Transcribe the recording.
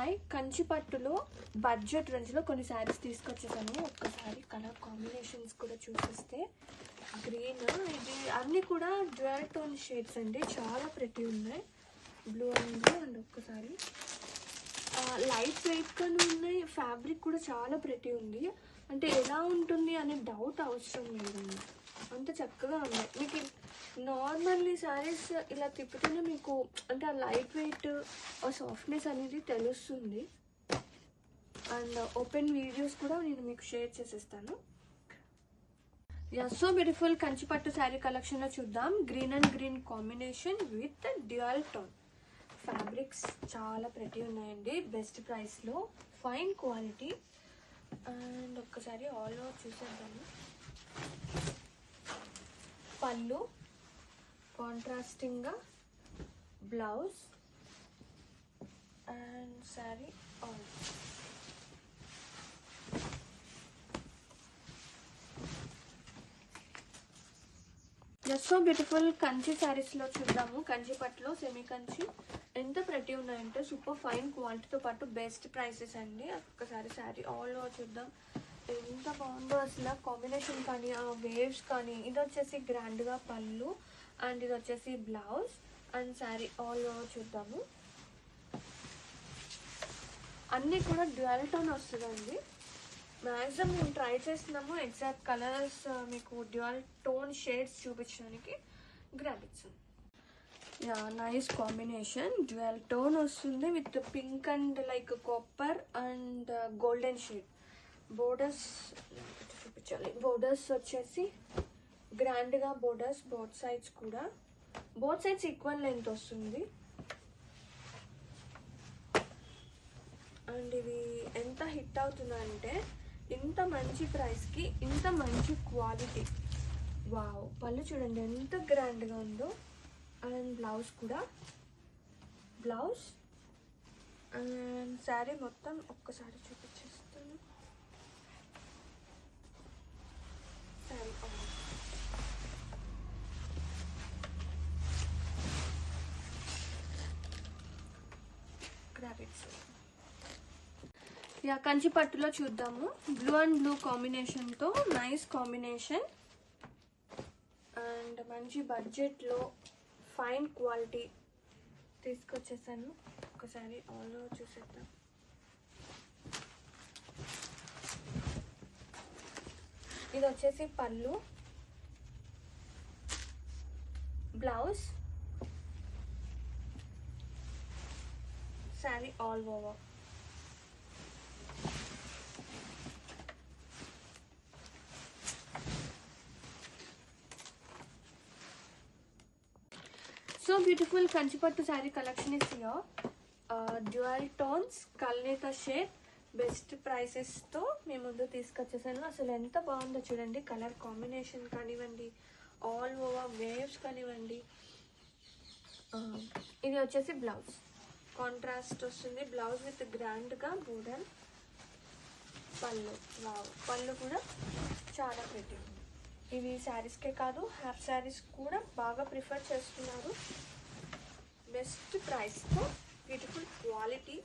Hi, Kanchi పట్టులో budget రేంజ్లో కొన్ని శారీస్ తీసుకొచ్చేసాను. ఒక్కసారి కలర్ కాంబినేషన్స్ కూడా చూసేస్తే గ్రీన్, ఇది అన్నీ కూడా డ్యూయల్ టోన్ షేడ్స్ అండి, చాలా ప్రెటీ ఉన్నాయి. బ్లూ అండ్ బ్లూ అండ్ ఒక్కసారి లైట్ వెయిట్గానే ఉన్నాయి. ఫ్యాబ్రిక్ కూడా చాలా ప్రెటీ ఉంది. అంటే ఎలా ఉంటుంది అనే డౌట్ అవసరం లేదండి, అంత చక్కగా ఉన్నాయి. మీకు నార్మల్లీ శారీస్ ఇలా తిప్పుతూనే మీకు అంటే ఆ లైట్ వెయిట్ ఆ సాఫ్ట్నెస్ అనేది తెలుస్తుంది. అండ్ ఓపెన్ వీడియోస్ కూడా నేను మీకు షేర్ చేసేస్తాను. సో బ్యూటిఫుల్ కంచిపట్టు శారీ కలెక్షన్లో చూద్దాం. Green and green combination with dual tone fabrics చాలా ప్రెటీ ఉన్నాయండి. బెస్ట్ ప్రైస్లో ఫైన్ క్వాలిటీ. అండ్ ఒక్కసారి ఆల్ ఓవర్ చూసేద్దాము. పళ్ళు కాంట్రాస్టింగ్గా, blouse and sari all. So beautiful Kanchi శారీస్లో చూద్దాము. కంచి పట్టులో సెమీ కంచి ఎంత ప్రతి ఉన్నాయంటే సూపర్ ఫైన్ క్వాలిటీతో పాటు బెస్ట్ ప్రైసెస్ అండి. ఒక్కసారి శారీ ఆల్ ఓవర్ చూద్దాం. ఎంత బాగుందో అసలు కాంబినేషన్ కానీ ఆ వేవ్స్ కానీ. ఇది వచ్చేసి గ్రాండ్గా పళ్ళు అండ్ ఇది వచ్చేసి blouse and sari all over చూద్దాము. అన్నీ కూడా డ్యూయల్ టోన్ వస్తుందండి. మ్యాక్సిమం మేము ట్రై చేస్తున్నాము ఎగ్జాక్ట్ కలర్స్ మీకు డ్యూయల్ టోన్ షేడ్స్ చూపించడానికి. గ్రాబిట్స్ నైస్ కాంబినేషన్, డ్యూయల్ టోన్ వస్తుంది with pink and like copper and golden shade. Borders చూపించాలి. బోర్డర్స్ వచ్చేసి గ్రాండ్గా బోర్డర్స్ బోత్ సైడ్స్ కూడా. బోత్ సైడ్స్ ఈక్వల్ లెంత్ వస్తుంది. అండ్ ఇవి ఎంత హిట్ అవుతుందంటే ఇంత మంచి ప్రైస్కి ఇంత మంచి క్వాలిటీ. వావ్, పళ్ళు చూడండి ఎంత గ్రాండ్గా ఉందో. అండ్ బ్లౌజ్ కూడా, బ్లౌజ్ అండ్ శారీ మొత్తం ఒక్కసారి చూపించేస్తాను. శారీ గ్రాఫిక్స్ కంచి పట్టులో చూద్దాము. బ్లూ అండ్ బ్లూ కాంబినేషన్తో నైస్ కాంబినేషన్ అండ్ మంచి బడ్జెట్లో ఫైన్ క్వాలిటీ తీసుకొచ్చేసాను. ఒకసారి ఆల్ ఓవర్ చూసేద్దాం. ఇది వచ్చేసి పళ్ళు, blouse, sari all over. So beautiful కంచిపట్టు sari collection is here. Dual tones, కల్నేత షేడ్, బెస్ట్ ప్రైసెస్తో మీ ముందు తీసుకొచ్చేసాను. అసలు ఎంత బాగుందో చూడండి. కలర్ కాంబినేషన్ కానివ్వండి, ఆల్ ఓవర్ వేవ్స్ కానివ్వండి. ఇది వచ్చేసి బ్లౌజ్ కాంట్రాస్ట్ వస్తుంది. బ్లౌజ్ విత్ గ్రాండ్గా బోర్డర్. పళ్ళు, వావ్, పళ్ళు కూడా చాలా పెట్టి. ఇవి శారీస్కే కాదు హాఫ్ శారీస్ కూడా బాగా ప్రిఫర్ చేస్తున్నారు. బెస్ట్ ప్రైస్తో బ్యూటిఫుల్ క్వాలిటీ